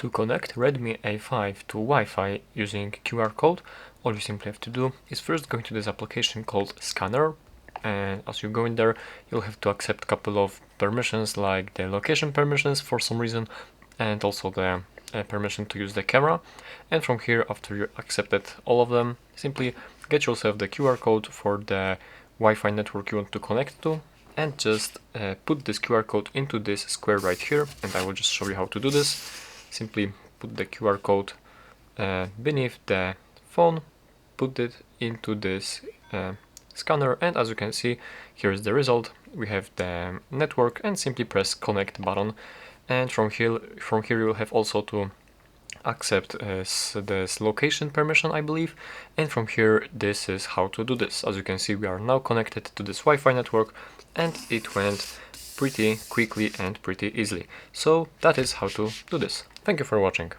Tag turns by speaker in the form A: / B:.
A: To connect Redmi A5 to Wi-Fi using QR code, all you simply have to do is first go into this application called Scanner, and as you go in there, you'll have to accept a couple of permissions like the location permissions for some reason, and also the permission to use the camera. And from here, after you accepted all of them, simply get yourself the QR code for the Wi-Fi network you want to connect to, and just put this QR code into this square right here, and I will just show you how to do this. Simply put the QR code beneath the phone, put it into this scanner, and as you can see, here is the result. We have the network, and simply press connect button, and from here you'll have also to accept this location permission, I believe, and from here this is how to do this. As you can see, we are now connected to this Wi-Fi network, and it went pretty quickly and pretty easily. So that is how to do this. Thank you for watching.